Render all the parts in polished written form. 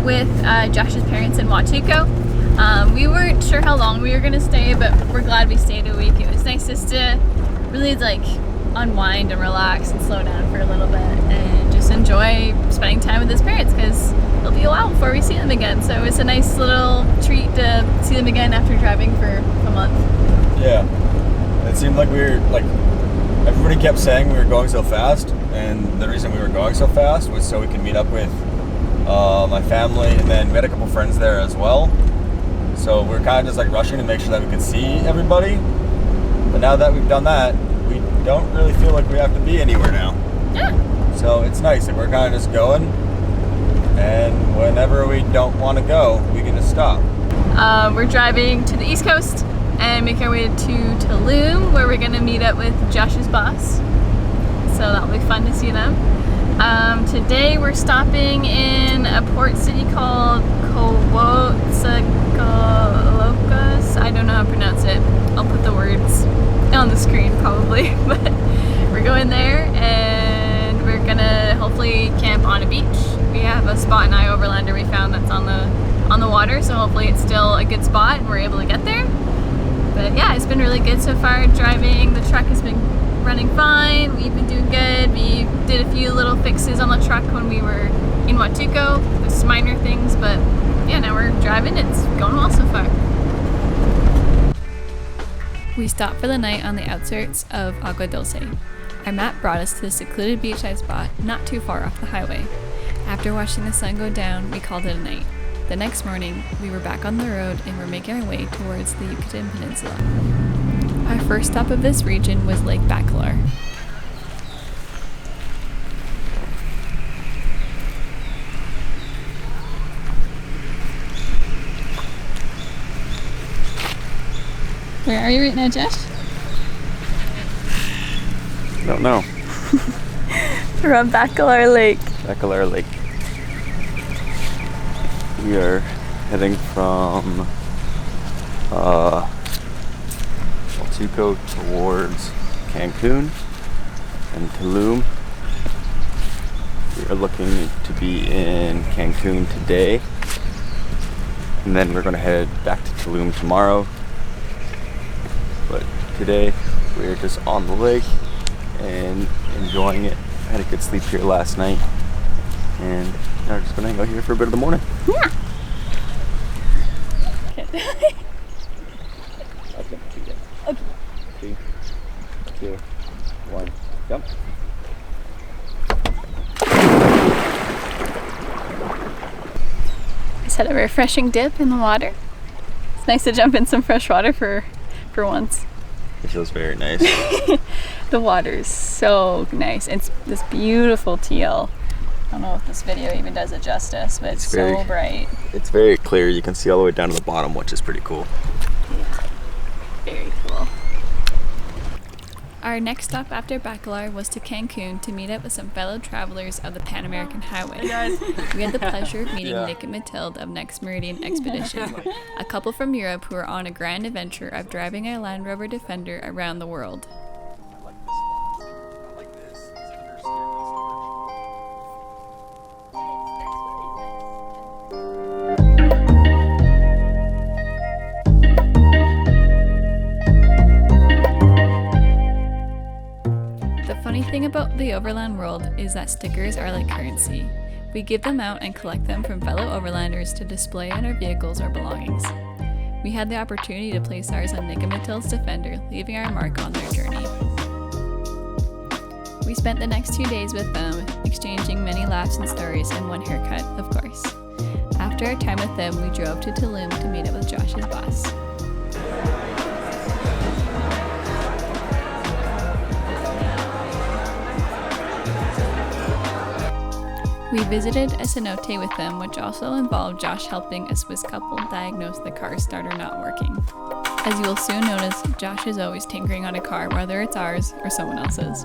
with Josh's parents in Huatuco. We weren't sure how long we were going to stay, but we're glad we stayed a week. It was nice just to really like unwind and relax and slow down for a little bit and just enjoy spending time with his parents, because it'll be a while before we see them again. So it was a nice little treat to see them again after driving for a month. Yeah, it seemed like we were like, everybody kept saying we were going so fast, and the reason we were going so fast was so we could meet up with my family, and then we had a couple friends there as well. So we're kind of just like rushing to make sure that we could see everybody. But now that we've done that, we don't really feel like we have to be anywhere now. Yeah. So it's nice that we're kind of just going, and whenever we don't want to go, we can just stop. We're driving to the East Coast and make our way to Tulum, where we're going to meet up with Josh's boss. So that'll be fun to see them. Today we're stopping in a port city called Coatzacoalcos. I don't know how to pronounce it. I'll put the words on the screen probably, but we're going there and we're gonna hopefully camp on a beach. We have a spot in Overlander we found that's on the water, so hopefully it's still a good spot and we're able to get there. But yeah, it's been really good so far driving. The truck has been running fine. We've been doing good. We did a few little fixes on the truck when we were in Huatuco, just minor things, but yeah, now we're driving. It's going well so far. We stopped for the night on the outskirts of Agua Dulce. Our map brought us to a secluded beachside spot not too far off the highway. After watching the sun go down, we called it a night. The next morning, we were back on the road and were making our way towards the Yucatan Peninsula. Our first stop of this region was Lake Bacalar. Where are you right now, Josh? I don't know. We're on Bacalar Lake. Bacalar Lake. We are heading from Huatuco towards Cancun and Tulum. We are looking to be in Cancun today, and then we're going to head back to Tulum tomorrow. But today we're just on the lake and enjoying it. I had a good sleep here last night, and now we're just going to hang out here for a bit of the morning. Yeah. Okay. Okay. 3, 2, 1, jump. Just had a refreshing dip in the water. It's nice to jump in some fresh water for once. It feels very nice. The water is so nice. It's this beautiful teal. I don't know if this video even does it justice, but it's so bright. It's very clear. You can see all the way down to the bottom, which is pretty cool. Yeah, very cool. Our next stop after Bacalar was to Cancun to meet up with some fellow travelers of the Pan American Highway. We had the pleasure of meeting Nick and Mathilde of Next Meridian Expedition, a couple from Europe who are on a grand adventure of driving a Land Rover Defender around the world. The thing about the overland world is that stickers are like currency. We give them out and collect them from fellow overlanders to display on our vehicles or belongings. We had the opportunity to place ours on Nick and Mathilde's Defender, leaving our mark on their journey. We spent the next 2 days with them, exchanging many laughs and stories and one haircut, of course. After our time with them, we drove to Tulum to meet up with Josh's boss. We visited a cenote with them, which also involved Josh helping a Swiss couple diagnose the car starter not working. As you will soon notice, Josh is always tinkering on a car, whether it's ours or someone else's.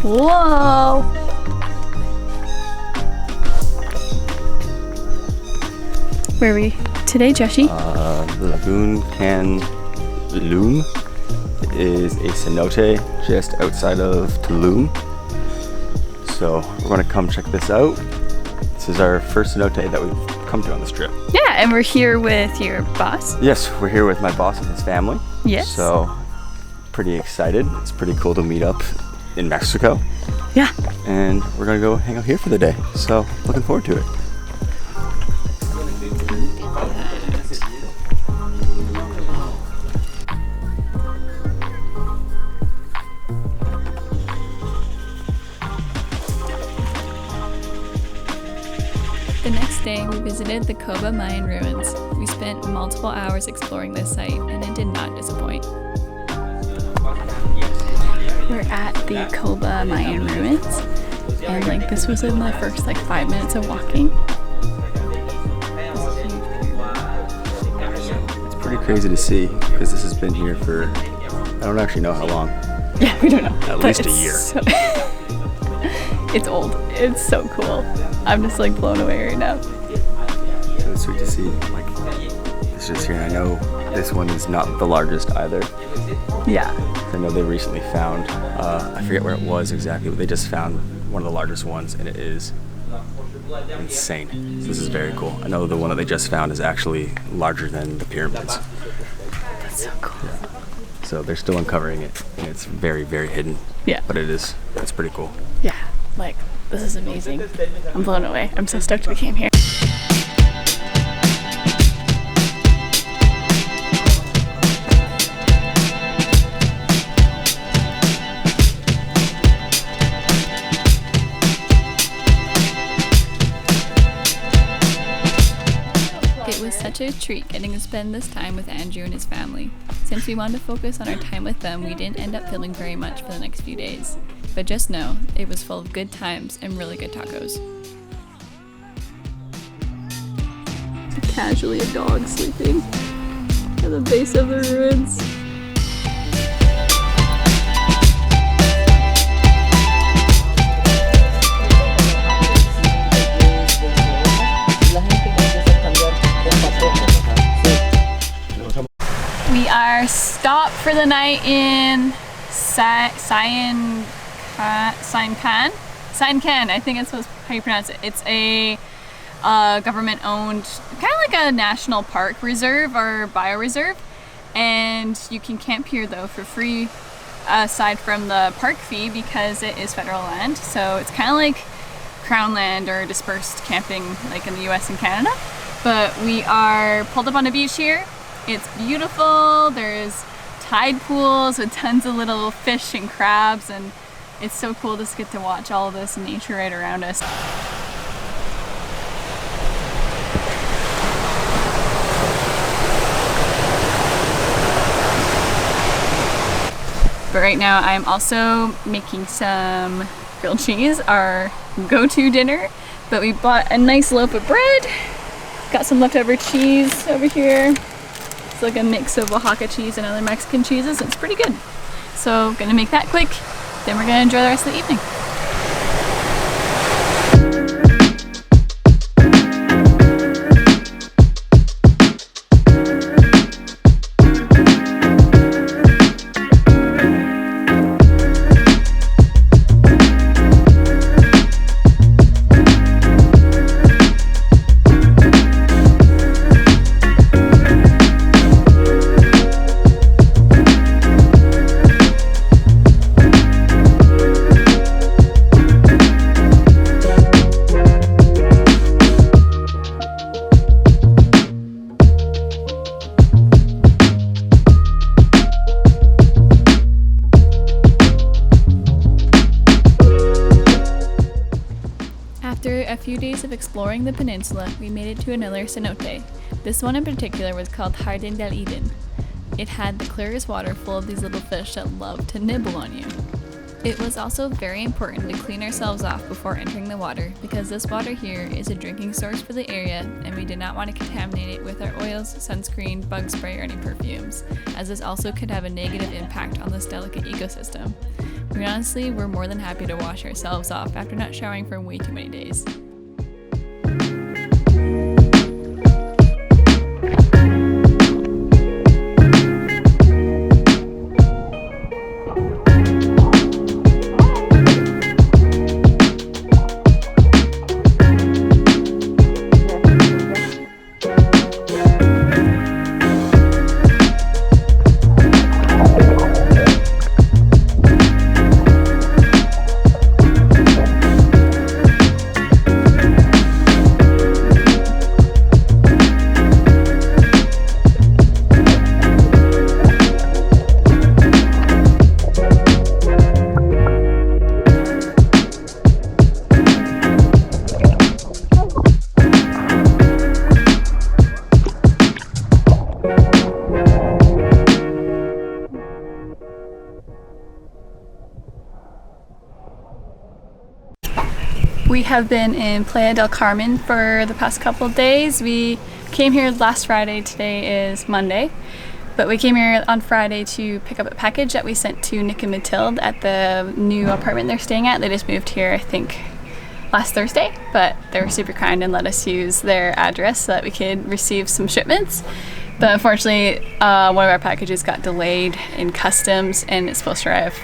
Whoa! Where are we today, Joshi? Lagoon Can Loom. is a cenote just outside of Tulum. So we're gonna come check this out. This is our first cenote that we've come to on this trip. Yeah, and we're here with your boss. Yes, we're here with my boss and his family. Yes. So pretty excited. It's pretty cool to meet up in Mexico. Yeah. And we're gonna go hang out here for the day. So looking forward to it. The next day, we visited the Coba Mayan ruins. We spent multiple hours exploring this site, and it did not disappoint. We're at the Coba Mayan ruins, and like this was in the first like 5 minutes of walking. It's pretty crazy to see because this has been here for, I don't actually know how long. Yeah, we don't know. At least a year. It's old. It's so cool. I'm just like blown away right now. So it's sweet to see like this just here. I know this one is not the largest either. Yeah. I know they recently found, I forget where it was exactly, but they just found one of the largest ones, and it is insane. So this is very cool. I know the one that they just found is actually larger than the pyramids. That's so cool. Yeah. So they're still uncovering it, and it's very, very hidden. Yeah. But it's pretty cool. Yeah, like this is amazing. I'm blown away. I'm so stoked we came here. It was such a treat getting to spend this time with Andrew and his family. Since we wanted to focus on our time with them, we didn't end up filming very much for the next few days. But just know, it was full of good times and really good tacos. Casually a dog sleeping at the base of the ruins. We are stopped for the night in Cyan Can, I think that's how you pronounce it. It's a government-owned, kind of like a national park reserve or bioreserve, and you can camp here though for free, aside from the park fee, because it is federal land. So it's kind of like crown land or dispersed camping like in the US and Canada. But we are pulled up on a beach here. It's beautiful. There's tide pools with tons of little fish and crabs, and it's so cool just to get to watch all of this nature right around us. But right now I'm also making some grilled cheese, our go-to dinner. But we bought a nice loaf of bread, got some leftover cheese over here. It's like a mix of Oaxaca cheese and other Mexican cheeses. It's pretty good. So gonna make that quick, then we're gonna enjoy the rest of the evening. After a few days of exploring the peninsula, we made it to another cenote. This one in particular was called Jardín del Eden. It had the clearest water full of these little fish that love to nibble on you. It was also very important to clean ourselves off before entering the water, because this water here is a drinking source for the area, and we did not want to contaminate it with our oils, sunscreen, bug spray, or any perfumes, as this also could have a negative impact on this delicate ecosystem. We honestly were more than happy to wash ourselves off after not showering for way too many days. We have been in Playa del Carmen for the past couple of days. We came here last Friday, today is Monday. But we came here on Friday to pick up a package that we sent to Nick and Mathilde at the new apartment they're staying at. They just moved here, I think, last Thursday, but they were super kind and let us use their address so that we could receive some shipments. But unfortunately, one of our packages got delayed in customs and it's supposed to arrive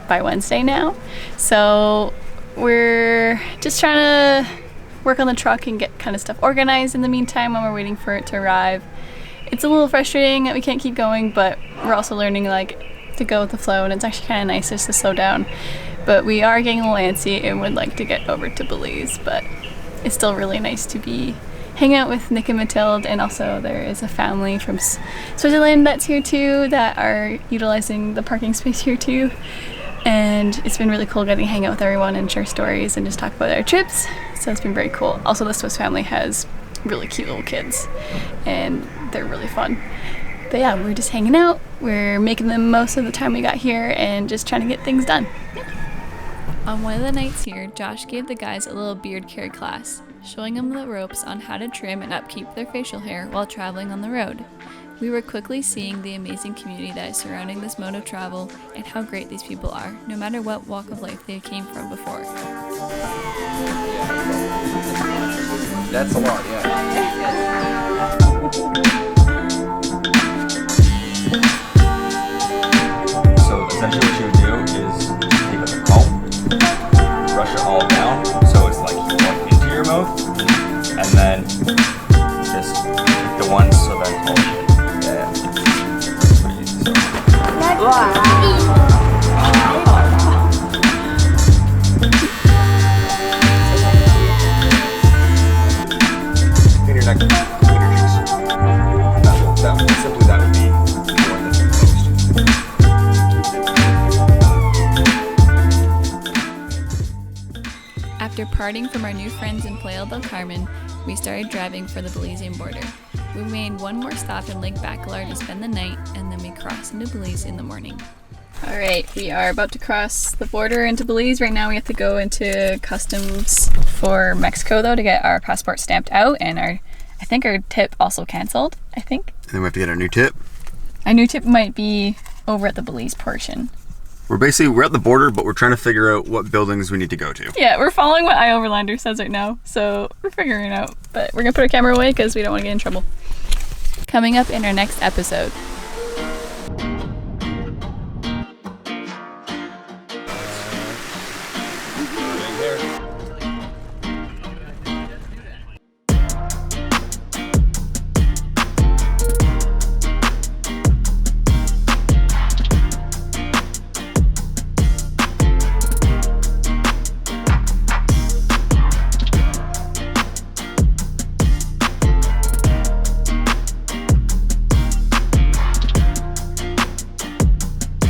by Wednesday now. So we're just trying to work on the truck and get kind of stuff organized in the meantime while we're waiting for it to arrive. It's a little frustrating that we can't keep going, but we're also learning like to go with the flow, and it's actually kind of nice just to slow down. But we are getting a little antsy and would like to get over to Belize, but it's still really nice to be hanging out with Nick and Mathilde, and also there is a family from Switzerland that's here too that are utilizing the parking space here too. And it's been really cool getting to hang out with everyone and share stories and just talk about our trips. So it's been very cool. Also, the Swiss family has really cute little kids and they're really fun. But yeah, we're just hanging out. We're making the most of the time we got here and just trying to get things done. On one of the nights here, Josh gave the guys a little beard care class, showing them the ropes on how to trim and upkeep their facial hair while traveling on the road. We were quickly seeing the amazing community that is surrounding this mode of travel and how great these people are, no matter what walk of life they came from before. That's a lot, yeah. So essentially what you would do is take like a comb, brush it all down so it's like going into your mouth, and then just pick the ones so then hold it. Yeah. That's pretty easy. Clean your neck, clean your cheeks. Simply that would be more than most. After parting from our new friends in Playa del Carmen, we started driving for the Belizean border. We made one more stop in Lake Bacalar to spend the night, and then we crossed into Belize in the morning. Alright, we are about to cross the border into Belize. Right now we have to go into customs for Mexico though to get our passport stamped out, and I think our tip also cancelled, I think. And then we have to get our new tip. Our new tip might be over at the Belize portion. We're at the border, but we're trying to figure out what buildings we need to go to. Yeah, we're following what iOverlander says right now, so we're figuring it out. But we're gonna put our camera away because we don't want to get in trouble. Coming up in our next episode,